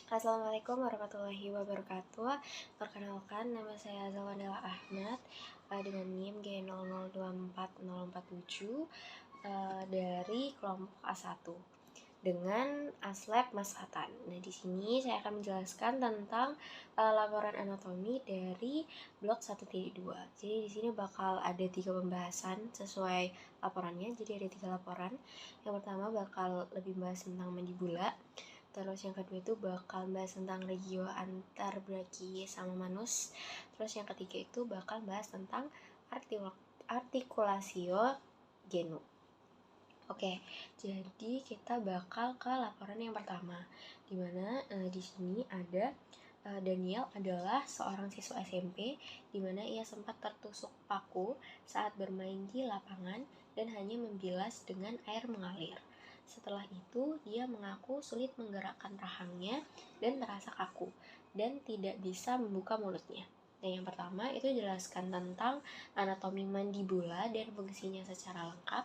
Assalamualaikum warahmatullahi wabarakatuh. Perkenalkan, nama saya Zalwandela Ahmad dengan NIM G00240447 dari kelompok A1 dengan Aslab Mas Fatan. Nah, di sini saya akan menjelaskan tentang laporan anatomi dari blok 1.2. Jadi di sini bakal ada 3 pembahasan sesuai laporannya. Jadi ada 3 laporan. Yang pertama bakal lebih bahas tentang mandibula. Terus yang kedua itu bakal bahas tentang regio antar brachii sama manus. Terus yang ketiga itu bakal bahas tentang artikulasio genu. Oke, jadi kita bakal ke laporan yang pertama, dimana di sini ada Daniel adalah seorang siswa SMP di mana ia sempat tertusuk paku saat bermain di lapangan dan hanya membilas dengan air mengalir. Setelah itu, dia mengaku sulit menggerakkan rahangnya dan terasa kaku dan tidak bisa membuka mulutnya. Nah, yang pertama itu jelaskan tentang anatomi mandibula dan fungsinya secara lengkap.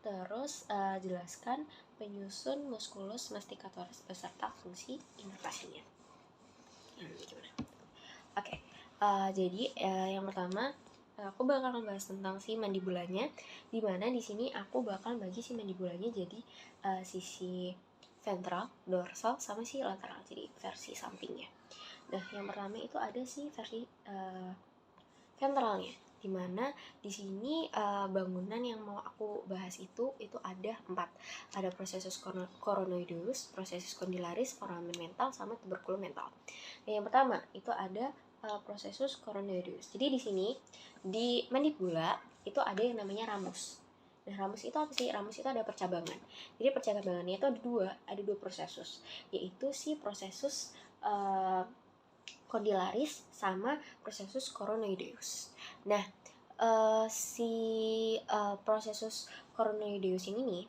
Terus jelaskan penyusun musculus masticatoris beserta fungsi inervasinya. Oke, jadi yang pertama aku bakal membahas tentang si mandibulanya, dimana di sini aku bakal bagi si mandibulanya jadi sisi ventral, dorsal, sama si lateral, jadi versi sampingnya. Nah, yang pertama itu ada si versi ventralnya, dimana di sini bangunan yang mau aku bahas itu ada 4. Ada processus coronoideus, processus condylaris, foramen mental, sama tuberculum mental. Nah, yang pertama itu ada processus coronoideus. Jadi di sini di mandibula itu ada yang namanya ramus. Nah, ramus itu apa sih? Ramus itu ada percabangan. Jadi percabangannya itu ada dua processus, yaitu si processus condylaris sama processus coronoideus. Nah, si processus coronoideus ini nih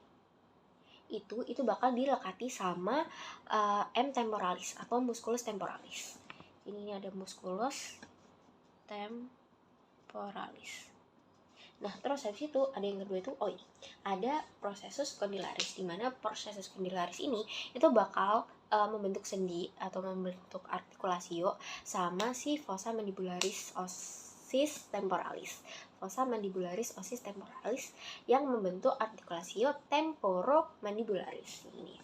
itu bakal dilekati sama M temporalis atau musculus temporalis. Ini ada musculus temporalis. Nah, terus habis itu ada yang kedua itu ada processus condylaris, di mana processus condylaris ini itu bakal membentuk sendi atau membentuk artikulasio sama si fossa mandibularis osis temporalis. Fossa mandibularis osis temporalis yang membentuk artikulasio temporomandibularis ini.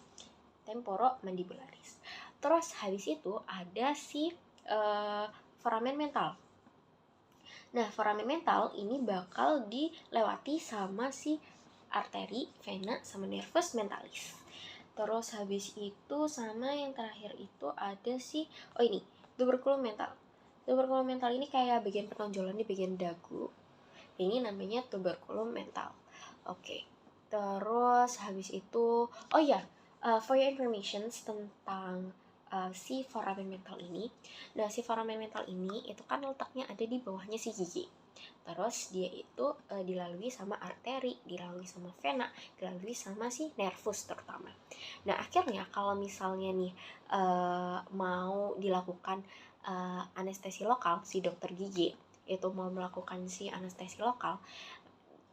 Temporomandibularis. Terus habis itu ada si foramen mental. Nah, foramen mental ini bakal dilewati sama si arteri, vena, sama nervus mentalis. Terus habis itu sama yang terakhir itu ada si ini tuberculum mental. Tuberculum mental ini kayak bagian penonjolan di bagian dagu. Ini namanya tuberculum mental. Oke. Terus habis itu for your information tentang si foramen mental ini. Nah, si foramen mental ini itu kan letaknya ada di bawahnya si gigi. Terus dia itu dilalui sama arteri, dilalui sama vena, dilalui sama si nervus terutama. Nah, akhirnya kalau misalnya nih mau dilakukan anestesi lokal, si dokter gigi itu mau melakukan si anestesi lokal,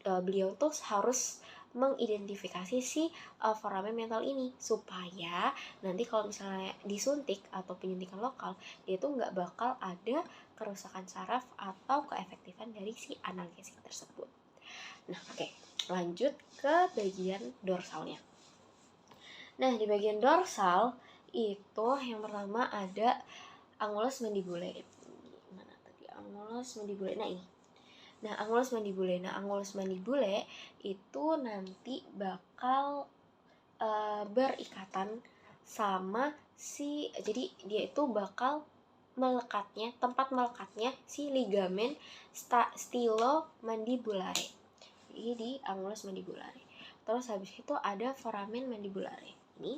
beliau tuh harus mengidentifikasi si foramen mental ini supaya nanti kalau misalnya disuntik atau penyuntikan lokal dia tuh nggak bakal ada kerusakan saraf atau keefektifan dari si analgesik tersebut. Nah, oke, lanjut ke bagian dorsalnya. Nah, di bagian dorsal itu yang pertama ada angulus mandibulae. Mana tadi angulus mandibulae? Nah, ini. Nah, angulus mandibulae itu nanti bakal berikatan sama jadi dia itu bakal tempat melekatnya si ligamen stylomandibulare. Jadi di angulus mandibulare. Terus habis itu ada foramen mandibulare. Ini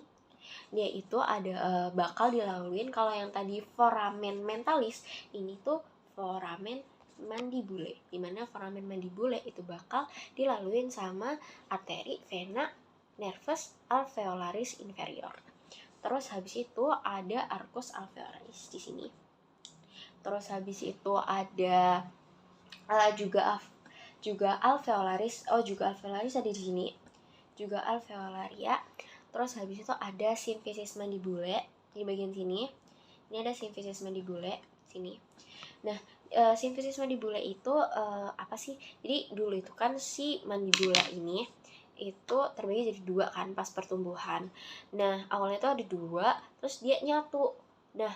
dia itu ada bakal dilaluin. Kalau yang tadi foramen mentalis, ini tuh foramen mandibule, dimana foramen mandibule itu bakal dilaluin sama arteri, vena, nervus alveolaris inferior. Terus habis itu ada arcus alveolaris di sini. Terus habis itu ada juga alveolaris. Juga alveolaris ada di sini. Juga alveolaria. Terus habis itu ada symphysis mandibulae di bagian sini ini ada simfisis mandibulae sini. Nah, simfisis mandibulae itu apa sih? Jadi dulu itu kan si mandibula ini itu terbagi jadi dua kan pas pertumbuhan. Nah, awalnya itu ada dua, terus dia nyatu. Nah,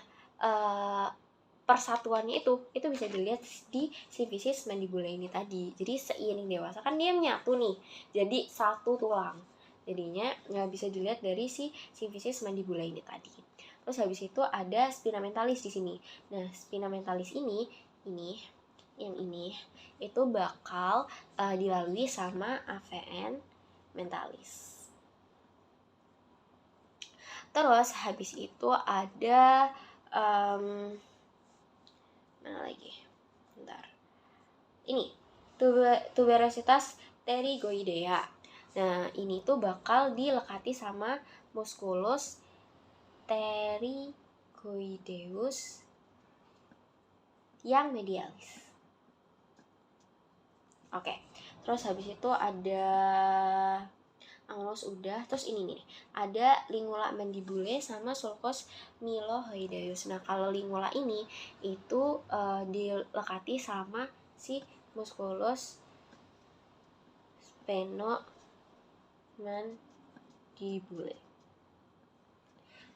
persatuannya itu bisa dilihat di simfisis mandibulae ini tadi. Jadi seiring dewasa kan dia menyatu nih, jadi satu tulang. Jadinya nggak bisa dilihat dari si simfisis mandibulae ini tadi. Terus habis itu ada spina mentalis di sini. Nah, spina mentalis ini yang ini itu bakal dilalui sama AVN mentalis. Terus habis itu ada mana lagi? Bentar. Ini tuberositas pterygoidea. Nah, ini tuh bakal dilekati sama musculus pterygoideus yang medialis. Oke. Terus habis itu ada angulus udah, terus ini nih ada lingula mandibulae sama sulcus mylohyoideus. Nah, kalau lingula ini itu dilekati sama si musculus sphenomandibular.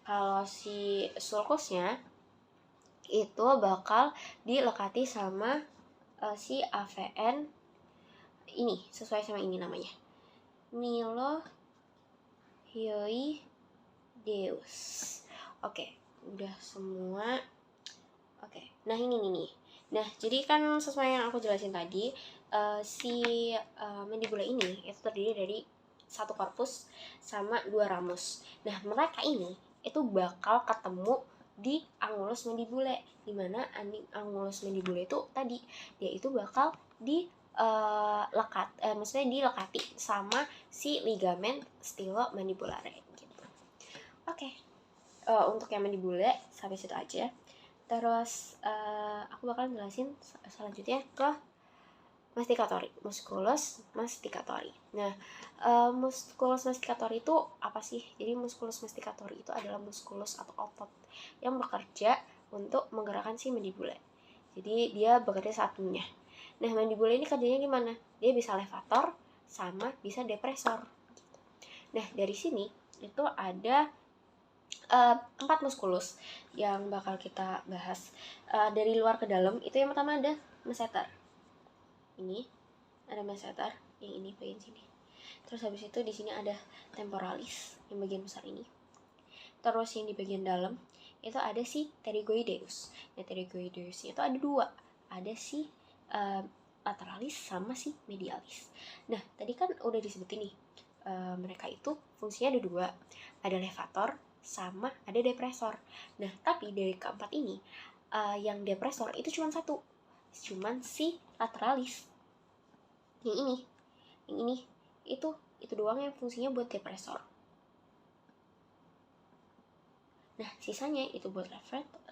Kalau si sulcusnya itu bakal dilekati sama si AVN ini, sesuai sama ini namanya, mylohyoideus. Oke, udah semua. Oke, nah ini nih. Nah, jadi kan sesuai yang aku jelasin tadi, si mandibula ini itu terdiri dari satu korpus sama dua ramus. Nah, mereka ini itu bakal ketemu di angulus mandibulae, dimana angulus mandibulae itu tadi dia itu bakal maksudnya dilekati sama si ligamen stylomandibulare gitu. Oke. Untuk yang mandibulae sampai situ aja. Terus aku bakal jelasin selanjutnya ke masticatori, musculus masticatori. Nah, musculus masticatori itu apa sih? Jadi musculus masticatori itu adalah musculus atau otot yang bekerja untuk menggerakkan si mandibula. Jadi dia bekerja satunya. Nah, mandibula ini kerjanya gimana? Dia bisa levator sama bisa depresor. Nah, dari sini itu ada 4 muskulus yang bakal kita bahas. Dari luar ke dalam itu yang pertama ada masseter. Ini ada masseter, yang ini bagian sini. Terus habis itu di sini ada temporalis yang bagian besar ini. Terus yang di bagian dalam itu ada si pterygoideus. Nah, pterygoideus itu ada dua. Ada si lateralis sama si medialis. Nah, tadi kan udah disebutin nih. Mereka itu fungsinya ada dua. Ada levator sama ada depresor. Nah, tapi dari keempat ini yang depresor itu cuma satu, cuman si lateralis. Yang ini itu doang yang fungsinya buat depresor. Nah, sisanya itu buat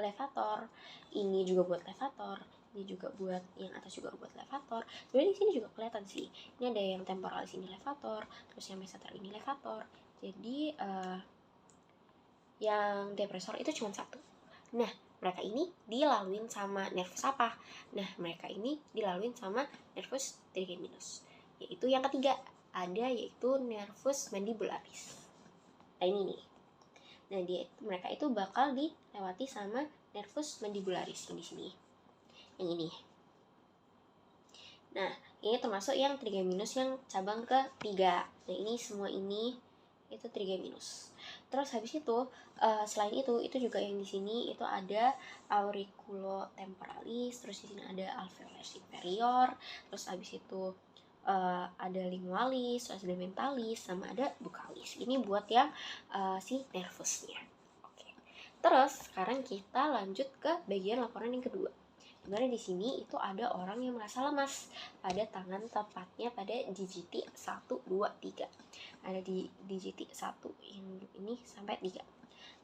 levator. Ini juga buat levator. Ini juga buat yang atas juga buat levator. Sebenarnya di sini juga kelihatan sih. Ini ada yang temporalis ini levator, terus yang masseter ini levator. Jadi yang depresor itu cuma satu. Nah, mereka ini dilaluin sama nervus apa? Nah, mereka ini dilaluin sama nervus trigeminus. Yaitu yang ketiga, ada yaitu nervus mandibularis. Nah, ini nih. Nah, mereka itu bakal dilewati sama nervus mandibularis yang di sini. Yang ini. Nah, ini termasuk yang trigeminus yang cabang ketiga. Nah, ini semua ini itu trigeminus. Terus habis itu selain itu juga yang di sini itu ada auriculotemporalis, terus di sini ada alveolus inferior, terus habis itu ada lingualis, terus ada mentalis, sama ada buccalis. Ini buat yang si nervusnya. Oke. Terus sekarang kita lanjut ke bagian laporan yang kedua. Dimana di sini itu ada orang yang merasa lemas pada tangan, tepatnya pada digiti 1, 2, 3. Ada di digiti 1 ini sampai 3.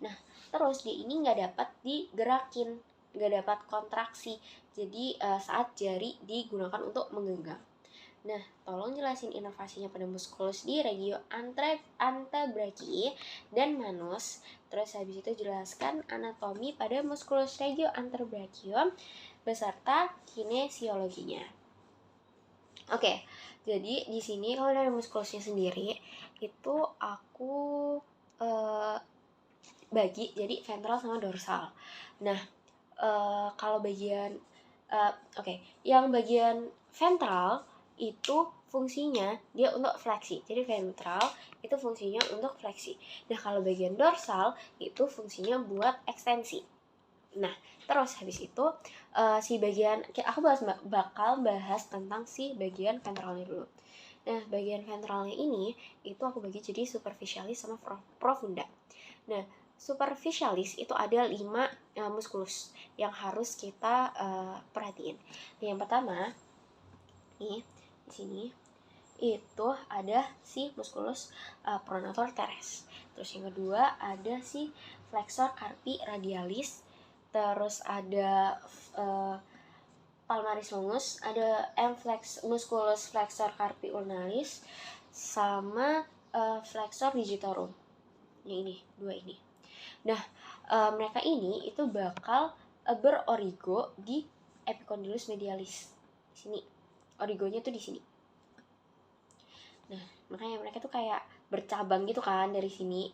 Nah, terus dia ini nggak dapat digerakin, nggak dapat kontraksi. Jadi saat jari digunakan untuk menggenggam. Nah, tolong jelasin inovasinya pada muskulus di regio antebrachii dan manus. Terus habis itu jelaskan anatomi pada muskulus regio antebrachium beserta kinesiologinya. Oke, jadi di sini kalau dari muskulusnya sendiri itu aku bagi jadi ventral sama dorsal. Nah, kalau bagian yang bagian ventral itu fungsinya dia untuk fleksi. Jadi ventral itu fungsinya untuk fleksi. Nah, kalau bagian dorsal itu fungsinya buat ekstensi. Nah, terus habis itu si bagian aku bakal bahas tentang si bagian ventralnya dulu. Nah, bagian ventralnya ini itu aku bagi jadi superficialis sama profunda. Nah, superficialis itu ada 5 muskulus yang harus kita perhatiin. Yang pertama, nih di sini itu ada si muskulus pronator teres. Terus yang kedua ada si flexor carpi radialis. Terus ada palmaris longus, ada musculus flexor carpi ulnaris, sama flexor digitorum. Yang ini, dua ini. Nah, mereka ini itu bakal berorigo di epicondylus medialis. Di sini. Origonya tuh di sini. Nah, makanya mereka tuh kayak bercabang gitu kan dari sini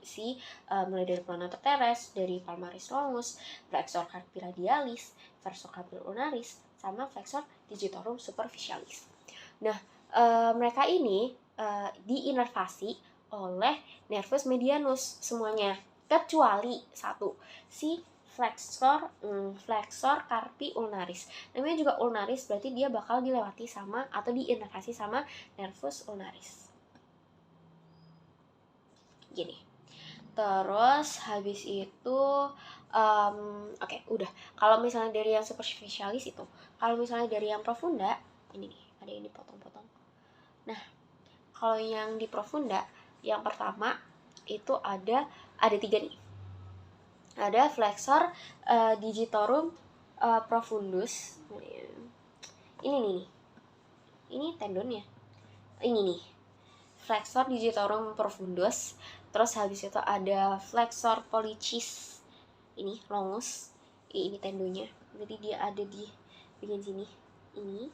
mulai dari pronator teres, dari palmaris longus, flexor carpi radialis, flexor carpi ulnaris, sama flexor digitorum superficialis. Nah, mereka ini diinervasi oleh nervus medianus semuanya, kecuali satu, si flexor carpi ulnaris. Namanya juga ulnaris, berarti dia bakal dilewati sama atau diinervasi sama nervus ulnaris. Gini. Terus habis itu oke, udah. Kalau misalnya dari yang superficialis itu, kalau misalnya dari yang profunda, ini nih, ada yang dipotong-potong. Nah, kalau yang di profunda, yang pertama itu ada 3 nih. Ada flexor digitorum profundus. Ini nih. Ini tendonnya. Ini nih. Flexor digitorum profundus. Terus habis itu ada flexor pollicis. Ini longus. Ini tendonnya. Jadi dia ada di bagian sini. Ini.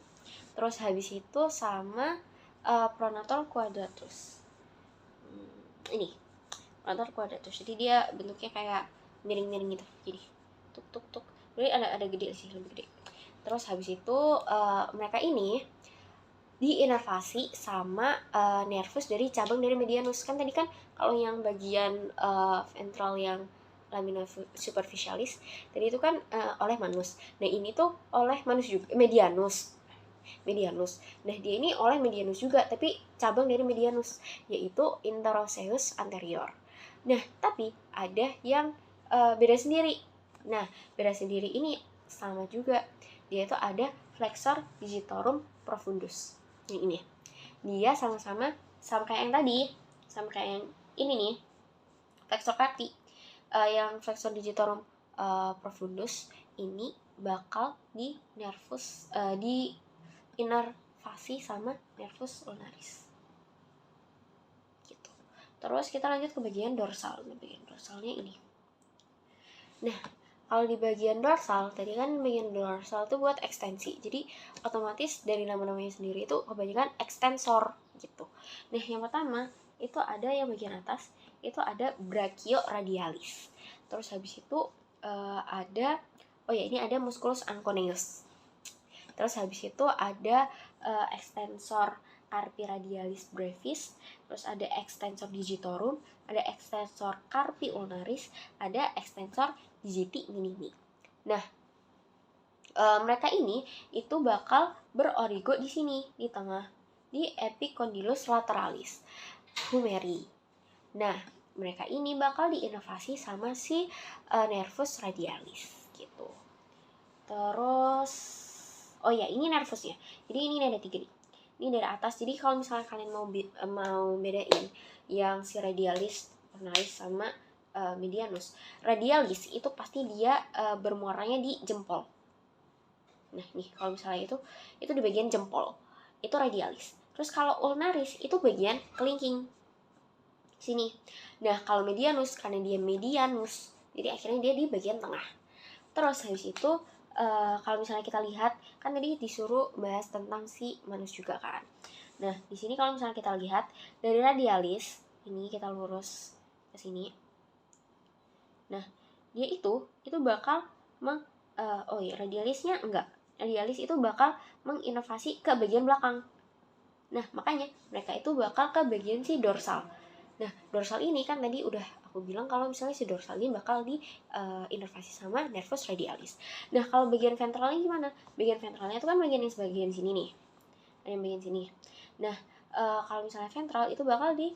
Terus habis itu sama pronator quadratus. Ini. Pronator quadratus. Jadi dia bentuknya kayak miring-miring gitu. Gini. Tuk. Jadi ada gede sih, lebih gede. Terus habis itu mereka ini diinervasi sama nervus dari cabang dari medianus. Kan tadi kan kalau yang bagian ventral yang lamina superficialis tadi itu kan oleh manus. Nah, ini tuh oleh manus juga, medianus. Nah, dia ini oleh medianus juga, tapi cabang dari medianus, yaitu interoseus anterior. Nah, tapi ada yang beda sendiri. Nah, beda sendiri ini sama juga. Dia itu ada flexor digitorum profundus. Ini. Dia sama kayak yang tadi, sama kayak yang ini nih. Flexor carpi. Yang flexor digitorum profundus ini bakal di nervus di inervasi sama nervus ulnaris. Gitu. Terus kita lanjut ke bagian dorsal. Bagian dorsalnya ini. Nah, kalau di bagian dorsal, tadi kan bagian dorsal itu buat ekstensi. Jadi otomatis dari nama-namanya sendiri itu kebanyakan ekstensor gitu. Nah, yang pertama itu ada yang bagian atas, itu ada brachioradialis. Terus habis itu ini ada musculus anconeus. Terus habis itu ada extensor carpi radialis brevis, terus ada extensor digitorum, ada extensor carpi ulnaris, ada extensor digiti minimi. Nah, mereka ini itu bakal berorigo di sini, di tengah, di epicondylus lateralis humeri. Nah, mereka ini bakal diinervasi sama si nervus radialis gitu. Terus ini nervusnya. Jadi ini ada 3 nih. Ini dari atas. Jadi kalau misalnya kalian mau bedain yang si radialis, ulnaris sama medianus. Radialis itu pasti dia bermuaranya di jempol. Nah, nih kalau misalnya itu di bagian jempol. Itu radialis. Terus kalau ulnaris itu bagian kelingking sini. Nah, kalau medianus karena dia medianus, jadi akhirnya dia di bagian tengah. Terus habis itu kalau misalnya kita lihat kan tadi disuruh bahas tentang si manus juga kan. Nah, di sini kalau misalnya kita lihat dari radialis ini kita lurus ke sini. Nah, dia itu bakal radialisnya enggak. Radialis itu bakal menginovasi ke bagian belakang. Nah, makanya mereka itu bakal ke bagian si dorsal. Nah, dorsal ini kan tadi udah aku bilang kalau misalnya si dorsal ini bakal di inovasi sama nervus radialis. Nah, kalau bagian ventralnya gimana? Bagian ventralnya itu kan bagian yang sebagian sini nih. Ada yang bagian sini. Nah, kalau misalnya ventral itu bakal di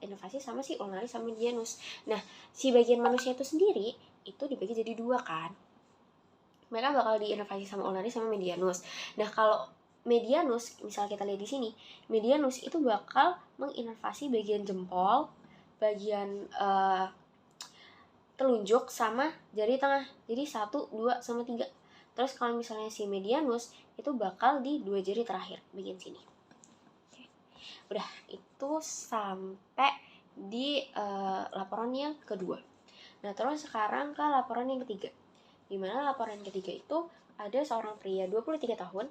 inovasi sama si ulnaris sama medianus. Nah, si bagian manusia itu sendiri itu dibagi jadi dua kan. Mereka bakal diinovasi sama ulnaris sama medianus. Nah, kalau medianus, misal kita lihat di sini, medianus itu bakal menginovasi bagian jempol, bagian telunjuk sama jari tengah. Jadi 1, 2, sama 3. Terus kalau misalnya si medianus itu bakal di 2 jari terakhir, bagian sini. Oke. Udah, itu sampai di laporan yang kedua. Nah, terus sekarang ke laporan yang ketiga. Dimana laporan ketiga itu ada seorang pria 23 tahun,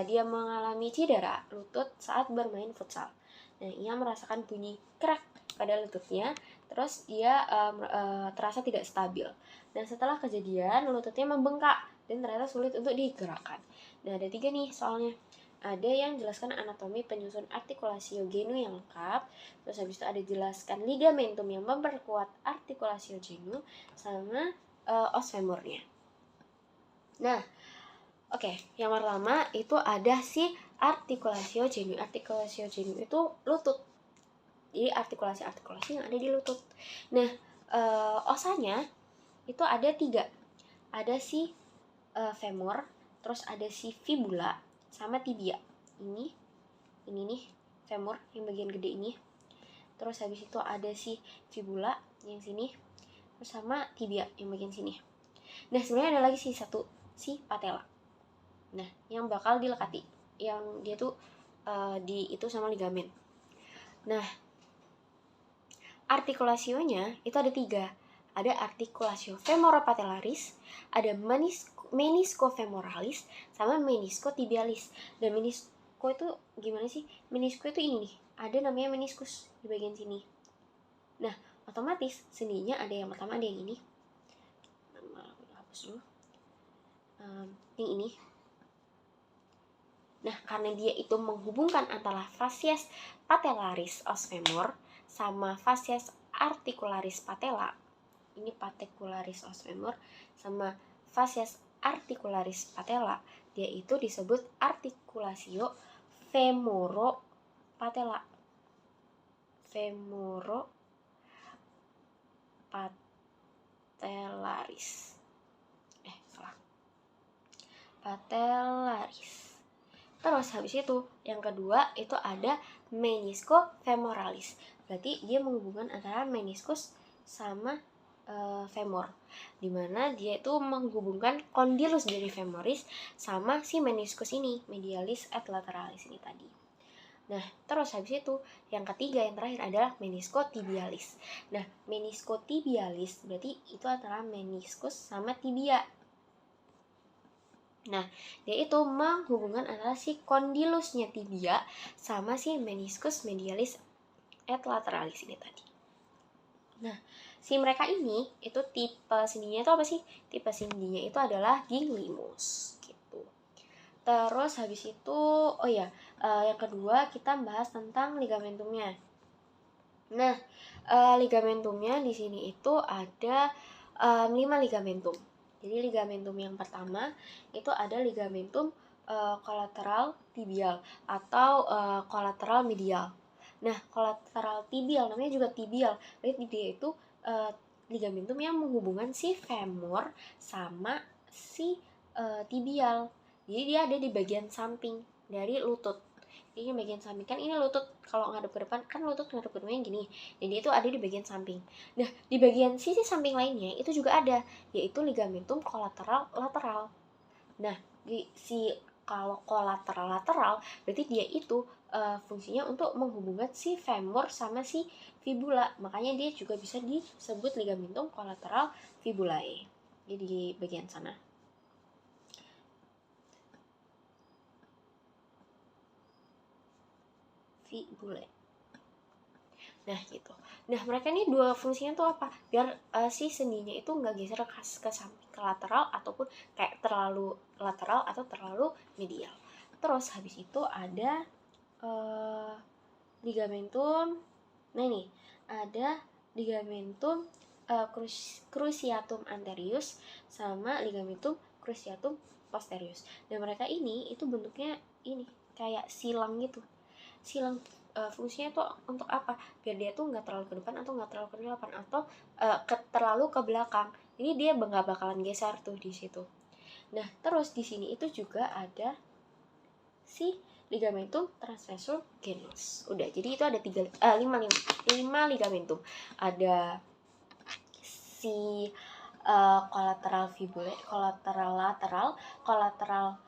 dia mengalami cedera lutut saat bermain futsal. Nah, ia merasakan bunyi krak pada lututnya, terus dia terasa tidak stabil. Dan setelah kejadian, lututnya membengkak dan ternyata sulit untuk digerakkan. Nah, ada 3 nih soalnya. Ada yang jelaskan anatomi penyusun artikulasio genu yang lengkap, terus habis itu ada jelaskan ligamentum yang memperkuat artikulasio genu, sama os femurnya. Nah, oke, yang pertama itu ada si artikulasio genu. Artikulasio genu itu lutut. Jadi artikulasi yang ada di lutut. Nah, osanya itu ada 3. Ada si femur, terus ada si fibula, sama tibia. Ini nih femur yang bagian gede ini. Terus habis itu ada si fibula yang sini, terus sama tibia yang bagian sini. Nah, sebenarnya ada lagi si satu, si patella. Nah, yang bakal dilekati, yang dia tuh di itu sama ligamen. Nah, artikulasionya itu ada 3. Ada artikulasio femoropatellaris, ada meniscofemoralis, sama meniscotibialis. Dan menisco itu gimana sih? Menisco itu ini nih, ada namanya meniskus di bagian sini. Nah, otomatis sendinya ada yang pertama, ada yang ini. Hapus dulu. Yang ini. Nah, karena dia itu menghubungkan antara fascies patellaris os femur sama fascies articularis patella. Ini patellularis os femur sama fascies articularis patella. Dia itu disebut artikulasio femoropatella. Femoropatellaris. Salah. Patellaris. Terus habis itu yang kedua itu ada meniscofemoralis. Berarti dia menghubungkan antara meniskus sama femur, dimana dia itu menghubungkan condylus dari femoris sama si meniskus ini, medialis et lateralis ini tadi. Nah, terus habis itu yang ketiga, yang terakhir adalah meniscotibialis. Nah, meniscotibialis berarti itu antara meniskus sama tibia. Nah, dia itu menghubungkan antara si condylusnya tibia sama si meniscus medialis et lateralis ini tadi. Nah, si mereka ini itu tipe sendinya itu apa sih? Tipe sendinya itu adalah ginglimus gitu. Terus habis itu yang kedua kita bahas tentang ligamentumnya. Nah, ligamentumnya di sini itu ada 5 ligamentum. Jadi ligamentum yang pertama itu ada ligamentum kolateral tibial atau kolateral medial. Nah, kolateral tibial namanya juga tibial. Berarti dia itu ligamentum yang menghubungkan si femur sama si tibial. Jadi dia ada di bagian samping dari lutut. Jadi bagian samping kan ini lutut, kalau ngadep ke depan kan lutut ngadep ke depannya gini. Jadi itu ada di bagian samping. Nah, di bagian sisi samping lainnya itu juga ada, yaitu ligamentum kolateral lateral. Nah, di si kalau kolateral berarti dia itu fungsinya untuk menghubungkan si femur sama si fibula, makanya dia juga bisa disebut ligamentum kolateral fibulae. Jadi di bagian sana. Fibulae. Nah gitu. Nah mereka ini dua fungsinya tuh apa? Biar si sendinya itu nggak geser ke samping, ke lateral ataupun kayak terlalu lateral atau terlalu medial. Terus habis itu ada ligamentum. Nah ini ada ligamentum cruciatum anterius sama ligamentum cruciatum posterius. Dan mereka ini itu bentuknya ini kayak silang gitu. Silang fungsinya tuh untuk apa? Biar dia tuh nggak terlalu ke depan atau nggak terlalu ke depan atau terlalu ke belakang. Ini dia nggak bakalan geser tuh di situ. Nah terus di sini itu juga ada si ligamentum transversus genus. Udah, jadi itu ada 5 ligamentum. Ada si kolateral fibulae, kolateral lateral, kolateral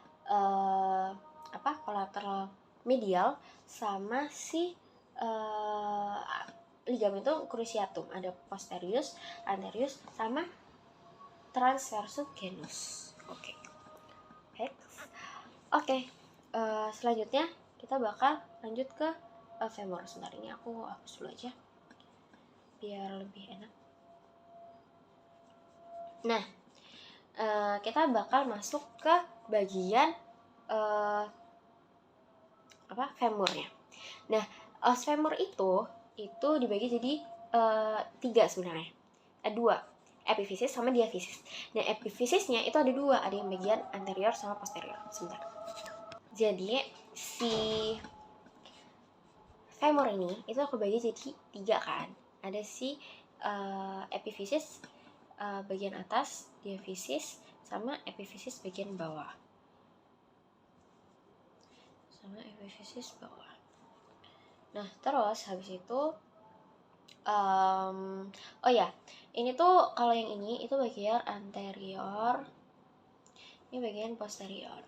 kolateral medial, sama si ligamentum cruciatum. Ada posterius, anterius, sama transversus genus. Oke. Selanjutnya kita bakal lanjut ke femur. Sebentar, ini aku hapus dulu aja biar lebih enak. Nah, kita bakal masuk ke bagian femurnya. Nah, os femur itu dibagi jadi 3 sebenarnya. 2, epifisis sama diafisis. Nah, epifisisnya itu ada 2, ada yang bagian anterior sama posterior. Sebentar. Jadi si femur ini itu aku bagi jadi 3 kan. Ada si epifisis bagian atas, diafisis, sama epifisis bagian bawah. Nah terus habis itu ini tuh kalau yang ini itu bagian anterior, ini bagian posterior.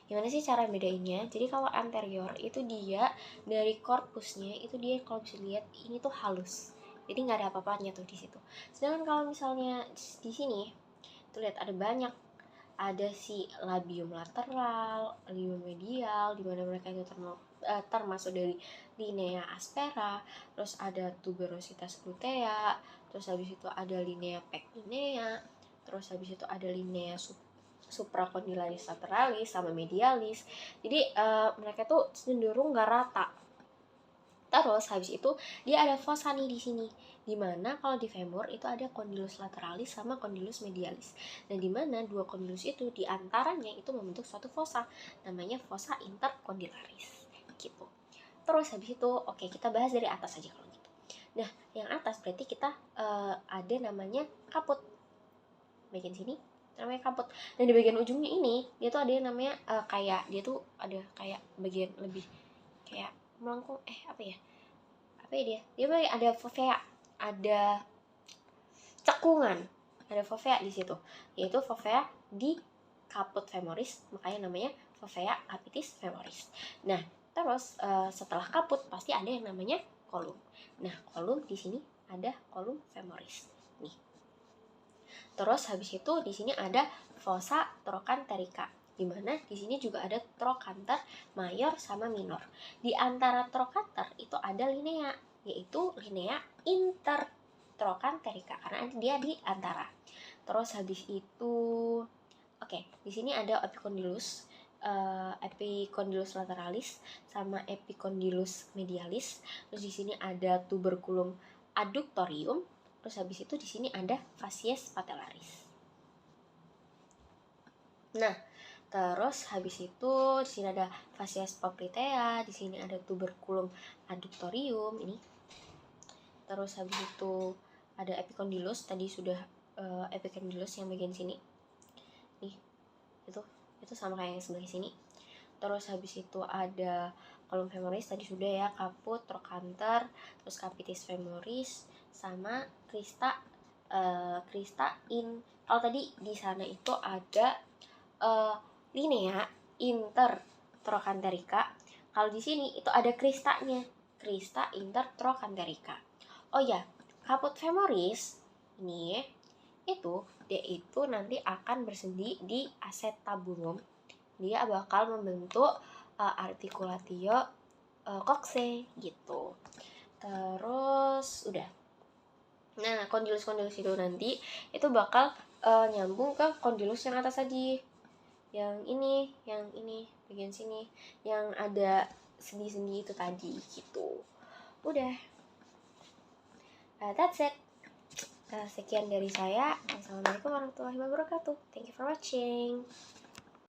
Gimana sih cara bedainnya? Jadi kalau anterior itu dia dari korpusnya itu dia kalau bisa lihat ini tuh halus, jadi nggak ada apa-apanya tuh di situ. Sedangkan kalau misalnya di sini tuh lihat ada banyak, ada si labium lateral, labium medial, di mana mereka itu termasuk dari linea aspera, terus ada tuberositas glutea, terus habis itu ada linea pectinea, terus habis itu ada linea supracondylaris lateralis sama medialis. Jadi mereka tuh cenderung nggak rata. Terus habis itu dia ada fossa nih di sini. Dimana kalau di femur itu ada condylus lateralis sama condylus medialis. Dan dimana 2 condylus itu diantaranya itu membentuk suatu fossa, namanya fossa intercondylaris. Gitu. Terus habis itu kita bahas dari atas aja kalau gitu. Nah yang atas berarti kita ada namanya kaput. Bagian sini namanya kaput. Dan di bagian ujungnya ini dia tuh ada yang namanya kayak dia tuh ada kayak bagian lebih kayak melengkung, dia ada fovea, ada cekungan, ada fovea di situ, yaitu fovea di caput femoris, makanya namanya fovea capitis femoris. Nah terus setelah kaput pasti ada yang namanya kolum. Nah kolum di sini ada kolum femoris nih. Terus habis itu di sini ada fossa trochanterica, di mana di sini juga ada trochanter mayor sama minor. Di antara trochanter itu ada linea, yaitu linea intertrochanterica karena dia di antara. Terus habis itu di sini ada epicondylus, epicondylus lateralis sama epicondylus medialis. Terus di sini ada tuberculum adductorium. Terus habis itu di sini ada facies patellaris. Nah, terus habis itu di sini ada facies poplitea, di sini ada tuberculum adductorium ini. Terus habis itu ada epicondylus, tadi sudah epicondylus yang bagian sini. Nih, itu sama kayak yang sebelah sini. Terus habis itu ada kolum femoris, tadi sudah ya, caput, trochanter, terus capitis femoris sama crista in. Kalau tadi di sana itu ada linea intertrochanterica. Kalau di sini itu ada crista-nya, crista intertrochanterica. Oh ya, caput femoris ini itu dia itu nanti akan bersendi di acetabulum. Dia bakal membentuk articulatio coxae gitu. Terus udah. Nah, kondilus-kondilus itu nanti itu bakal nyambung ke kondilus yang atas tadi. Yang ini, bagian sini yang ada sendi-sendi itu tadi gitu. Udah. That's it. Sekian dari saya. Assalamualaikum warahmatullahi wabarakatuh. Thank you for watching.